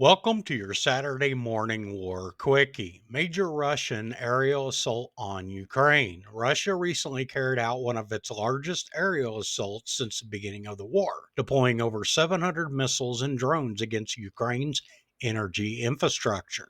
Welcome to your Saturday morning war quickie. Major Russian aerial assault on Ukraine. Russia recently carried out one of its largest aerial assaults since the beginning of the war, deploying over 700 missiles and drones against Ukraine's energy infrastructure.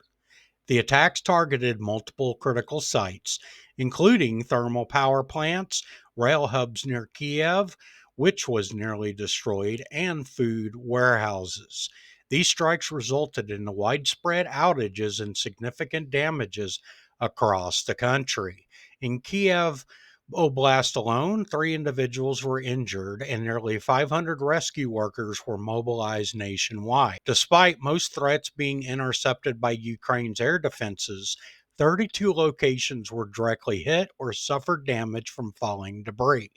The attacks targeted multiple critical sites, including thermal power plants, rail hubs near Kiev, which was nearly destroyed, and food warehouses. These strikes resulted in widespread outages and significant damages across the country. In Kiev, Oblast alone, three individuals were injured and nearly 500 rescue workers were mobilized nationwide. Despite most threats being intercepted by Ukraine's air defenses, 32 locations were directly hit or suffered damage from falling debris.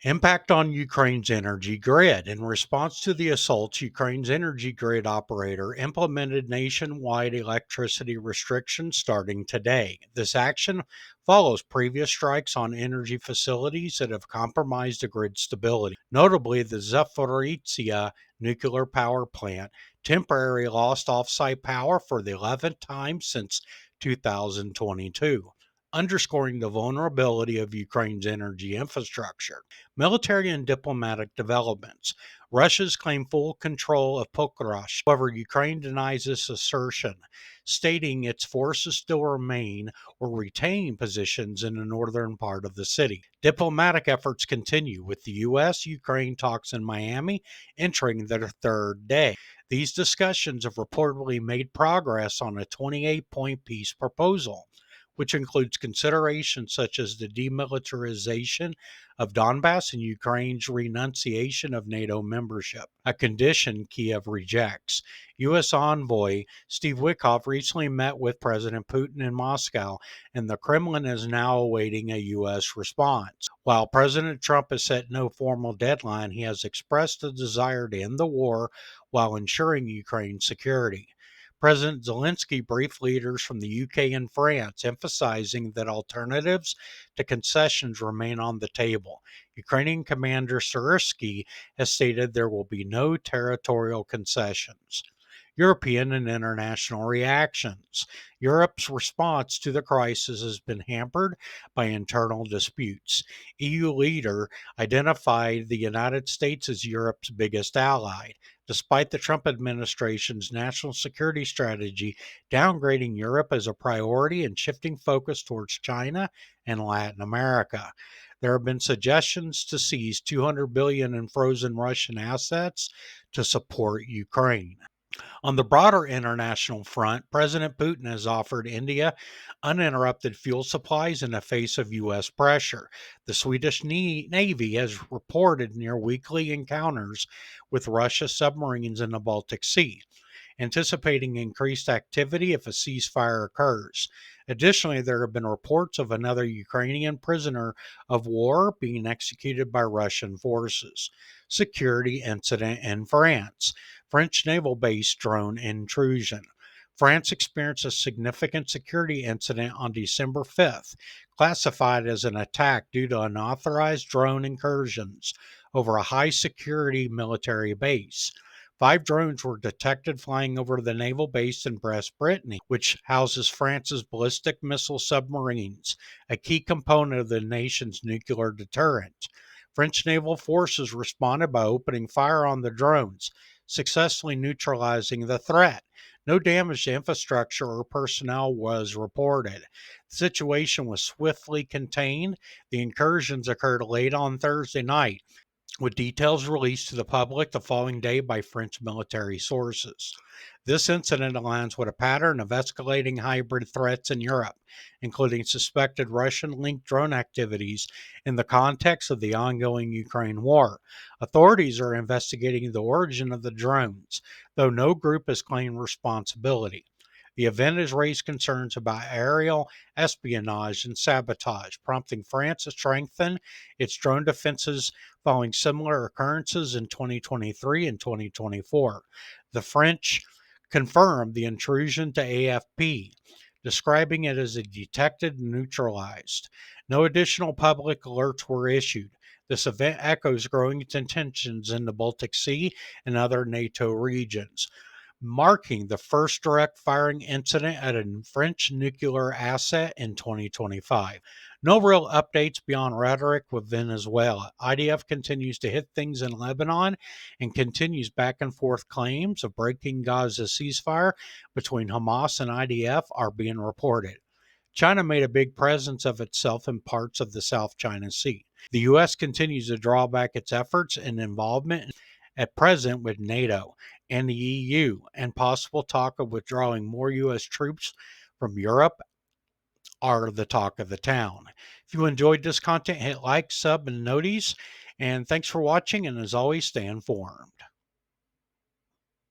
Impact on Ukraine's energy grid. In response to the assaults, Ukraine's energy grid operator implemented nationwide electricity restrictions starting today. This action follows previous strikes on energy facilities that have compromised the grid stability. Notably, the Zaporizhzhia nuclear power plant temporarily lost off-site power for the 11th time since 2022, underscoring the vulnerability of Ukraine's energy infrastructure. Military and diplomatic developments. Russia's claimed full control of Pokrovsk. However, Ukraine denies this assertion, stating its forces still remain or retain positions in the northern part of the city. Diplomatic efforts continue, with the U.S. Ukraine talks in Miami entering their third day. These discussions have reportedly made progress on a 28-point peace proposal, which includes considerations such as the demilitarization of Donbass and Ukraine's renunciation of NATO membership, a condition Kiev rejects. U.S. envoy Steve Witkoff recently met with President Putin in Moscow, and the Kremlin is now awaiting a U.S. response. While President Trump has set no formal deadline, he has expressed a desire to end the war while ensuring Ukraine's security. President Zelensky briefed leaders from the UK and France, emphasizing that alternatives to concessions remain on the table. Ukrainian Commander Syrsky has stated there will be no territorial concessions. European and international reactions. Europe's response to the crisis has been hampered by internal disputes. EU leader identified the United States as Europe's biggest ally, despite the Trump administration's national security strategy downgrading Europe as a priority and shifting focus towards China and Latin America. There have been suggestions to seize $200 billion in frozen Russian assets to support Ukraine. On the broader international front, President Putin has offered India uninterrupted fuel supplies in the face of U.S. pressure. The Swedish Navy has reported near weekly encounters with Russia submarines in the Baltic Sea, anticipating increased activity if a ceasefire occurs. Additionally, there have been reports of another Ukrainian prisoner of war being executed by Russian forces. Security incident in France. French naval base drone intrusion. France experienced a significant security incident on December 5th, classified as an attack due to unauthorized drone incursions over a high security military base. 5 drones were detected flying over the naval base in Brest, Brittany, which houses France's ballistic missile submarines, a key component of the nation's nuclear deterrent. French naval forces responded by opening fire on the drones, successfully neutralizing the threat. No damage to infrastructure or personnel was reported. The situation was swiftly contained. The incursions occurred late on Thursday night, with details released to the public the following day by French military sources. This incident aligns with a pattern of escalating hybrid threats in Europe, including suspected Russian linked drone activities in the context of the ongoing Ukraine war. Authorities are investigating the origin of the drones, though no group has claimed responsibility. The event has raised concerns about aerial espionage and sabotage, prompting France to strengthen its drone defenses following similar occurrences in 2023 and 2024. The French confirmed the intrusion to AFP, describing it as detected and neutralized. No additional public alerts were issued. This event echoes growing tensions in the Baltic Sea and other NATO regions. marking the first direct firing incident at a French nuclear asset in 2025. No real updates beyond rhetoric with Venezuela. IDF continues to hit things in Lebanon and continues back and forth claims of breaking Gaza's ceasefire between Hamas and IDF are being reported. China made a big presence of itself in parts of the South China Sea. The U.S. continues to draw back its efforts and involvement at present with NATO and the EU, and possible talk of withdrawing more U.S. troops from Europe are the talk of the town. If you enjoyed this content, hit like, sub, and notice. And thanks for watching. And as always, stay informed.